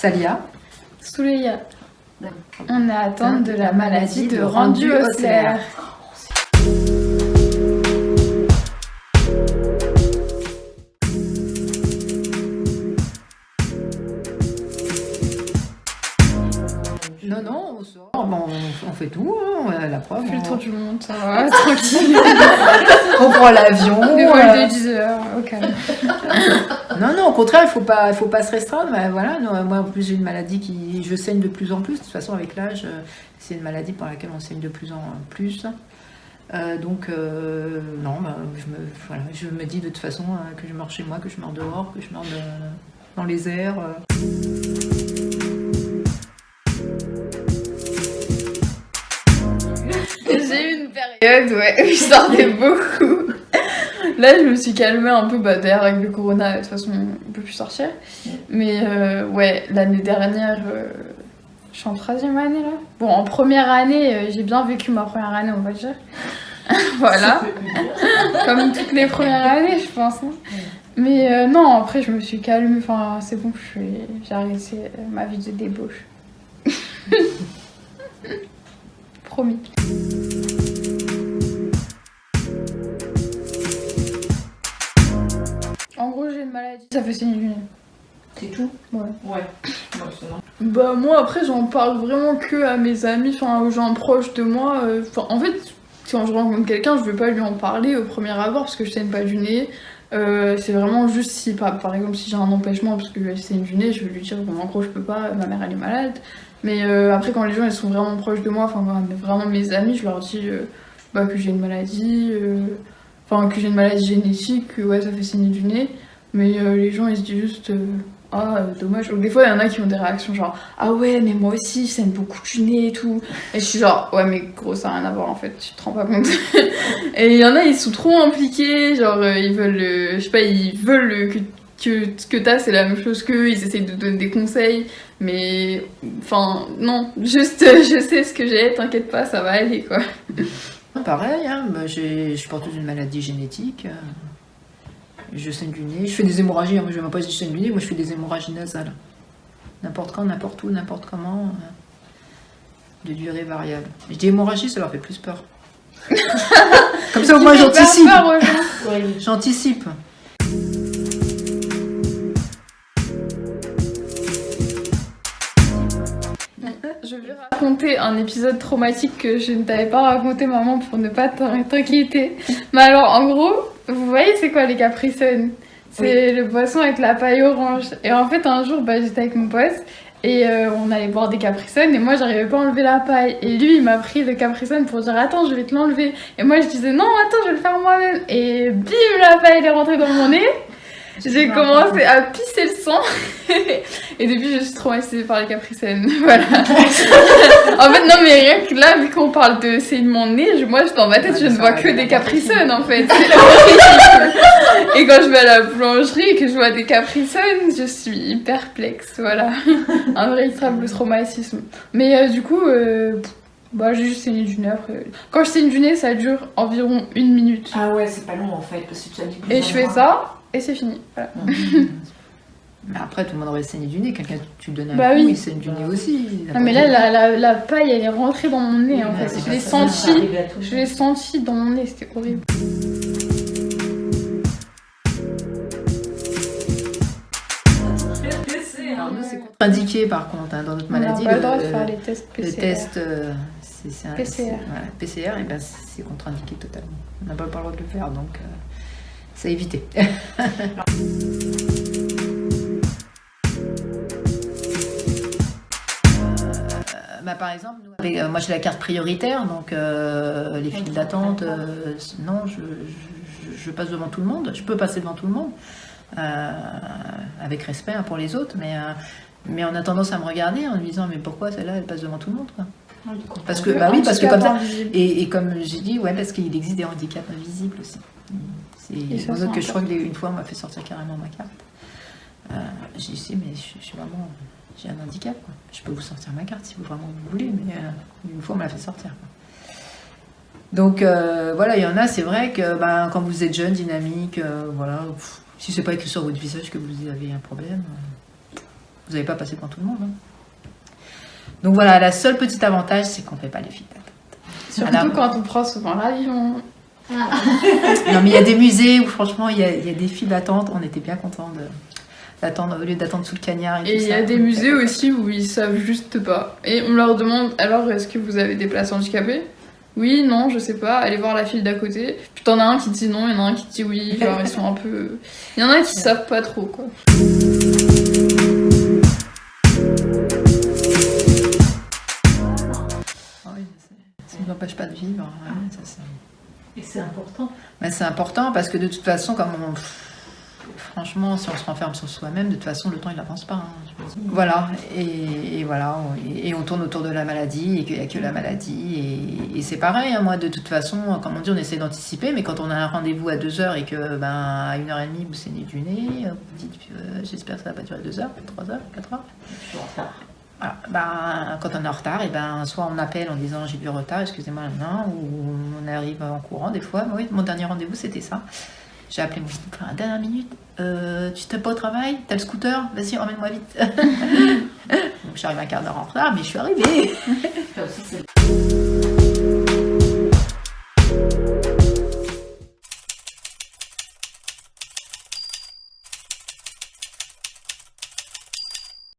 Salia. Souleya. On est atteinte de la maladie de rendu oculaire. Non, on sort, on fait tout, hein, la preuve. On fait le tour du monde, ça va, tranquille. On prend l'avion. Des vols de 10 heures, au calme. Non, au contraire, il faut pas se restreindre. Mais voilà, non, moi, en plus, j'ai une maladie je saigne de plus en plus. De toute façon, avec l'âge, c'est une maladie pour laquelle on saigne de plus en plus. Non, je me dis de toute façon que je meurs chez moi, que je meurs dehors, que je meurs dans les airs. J'ai eu une période où je sortais beaucoup. Là, je me suis calmée un peu, d'ailleurs, avec le corona, de toute façon, on peut plus sortir. Mais l'année dernière, je suis en 3e année, là. Bon, en première année, j'ai bien vécu ma première année, on va dire. Voilà. Comme toutes les premières années, je pense. Hein. Mais non, après, je me suis calmée. Enfin, c'est bon, j'ai arrêté ma vie de débauche. Promis. En gros, j'ai une maladie, ça fait saigner du nez. C'est tout ? Ouais. Ouais. Moi, après, j'en parle vraiment que à mes amis, aux gens proches de moi. En fait, quand je rencontre quelqu'un, je veux pas lui en parler au premier abord parce que je saigne pas du nez. C'est vraiment juste si, par exemple, si j'ai un empêchement parce que je saigne du nez, je vais lui dire, en gros, je peux pas, ma mère elle est malade. Mais après, quand les gens ils sont vraiment proches de moi, vraiment mes amis, je leur dis que j'ai une maladie, que j'ai une maladie génétique, que ça fait saigner du nez. Mais les gens ils se disent juste dommage. Donc, des fois, il y en a qui ont des réactions genre ah ouais, mais moi aussi, je saigne beaucoup du nez et tout. Et je suis genre ouais, mais gros, ça n'a rien à voir en fait, tu te rends pas compte. Et il y en a, ils sont trop impliqués, genre ils veulent, ils veulent que ce que t'as c'est la même chose qu'eux, ils essayent de donner des conseils, mais non, juste je sais ce que j'ai, t'inquiète pas, ça va aller quoi. Pareil, hein, je suis porteuse d'une maladie génétique, je saigne du nez, je fais des hémorragies, moi je ne vais pas dire que je saigne du nez, moi je fais des hémorragies nasales. N'importe quand, n'importe où, n'importe comment, de durée variable. Je dis hémorragie, ça leur fait plus peur. Comme ça au moins j'anticipe. J'anticipe. Je vais raconter un épisode traumatique que je ne t'avais pas raconté, maman, pour ne pas t'inquiéter. Mais alors, en gros, vous voyez, c'est quoi les Capri Sun ? C'est le boisson avec la paille orange. Et en fait, un jour, j'étais avec mon pote et on allait boire des Capri Sun et moi, j'arrivais pas à enlever la paille. Et lui, il m'a pris le Capri Sun pour dire attends, je vais te l'enlever. Et moi, je disais non, attends, je vais le faire moi-même. Et bim, la paille est rentrée dans mon nez. J'ai commencé à pisser le sang et depuis je suis traumatisée par les Capri Sun. Voilà. En fait non mais rien que là vu qu'on parle de saignement de nez, moi dans ma tête je ne vois que des Capri Sun en fait. C'est horrible. Et quand je vais à la boulangerie et que je vois des Capri Sun, je suis hyper perplexe. Voilà. Un véritable traumatisme. Mais du coup j'ai juste saigné du nez après. Quand je saigne du nez ça dure environ 1 minute. Ah ouais c'est pas long en fait parce que tu as dit que et je fais ça. Et c'est fini, voilà. Mais après, tout le monde aurait saigné du nez. Quelqu'un, tu donnes un coup, il saigne du nez aussi. Mais là, la paille, elle est rentrée dans mon nez, en fait. Je l'ai senti dans mon nez, c'était horrible. Alors, nous, c'est contre-indiqué, par contre, dans notre maladie. On n'a pas le droit de faire les tests PCR. Le test PCR. PCR, et c'est contre-indiqué totalement. On n'a pas le droit de le faire, donc... c'est à éviter. Par exemple, moi j'ai la carte prioritaire, donc les files d'attente, non, je passe devant tout le monde. Je peux passer devant tout le monde, avec respect pour les autres, mais on a tendance à me regarder en me disant mais pourquoi celle-là elle passe devant tout le monde quoi. Parce que parce que comme ça, et comme j'ai dit, parce qu'il existe des handicaps invisibles aussi. C'est pour ça que je crois qu'une fois on m'a fait sortir carrément ma carte. J'ai dit si mais je suis vraiment, j'ai un handicap quoi. Je peux vous sortir ma carte si vous vraiment vous voulez, mais une fois on me l'a fait sortir quoi. Donc voilà, il y en a, c'est vrai que quand vous êtes jeune, dynamique, voilà, si c'est pas écrit sur votre visage que vous avez un problème, Vous n'allez pas passer devant tout le monde. Hein. Donc voilà, la seule petite avantage, c'est qu'on ne fait pas les files d'attente. Surtout quand on prend souvent l'avion. Non, mais il y a des musées où franchement, il y a des files d'attente. On était bien contents d'attendre au lieu d'attendre sous le cagnard. Et il y a des musées aussi où ils savent juste pas. Et on leur demande alors est-ce que vous avez des places handicapées ? Oui, non, je sais pas, allez voir la file d'à côté. Puis t'en as un qui dit non, il y en a un qui dit oui, genre ils sont un peu. Il y en a qui savent pas trop quoi. Ça ne nous empêche pas de vivre. Ouais, ça, Et c'est important. mais c'est important parce que de toute façon, franchement, si on se renferme sur soi-même, de toute façon, le temps il n'avance pas. Hein, voilà, et voilà, et on tourne autour de la maladie, et qu'il n'y a que la maladie, et c'est pareil. Hein, moi, de toute façon, comme on dit, on essaie d'anticiper, mais quand on a un rendez-vous à 2h et que à 1h30 vous saignez du nez, vous dites j'espère que ça va pas durer 2 heures, 3 heures, 4 heures. Je suis en retard. Voilà. Quand on est en retard, soit on appelle en disant j'ai du retard, excusez-moi, ou on arrive en courant des fois. Oui, mon dernier rendez-vous c'était ça. J'ai appelé mon frère à la dernière minute. Tu t'es pas au travail? T'as le scooter? Vas-y, emmène-moi vite. Donc je suis arrivée un quart d'heure en retard, mais je suis arrivée. Ça aussi, c'est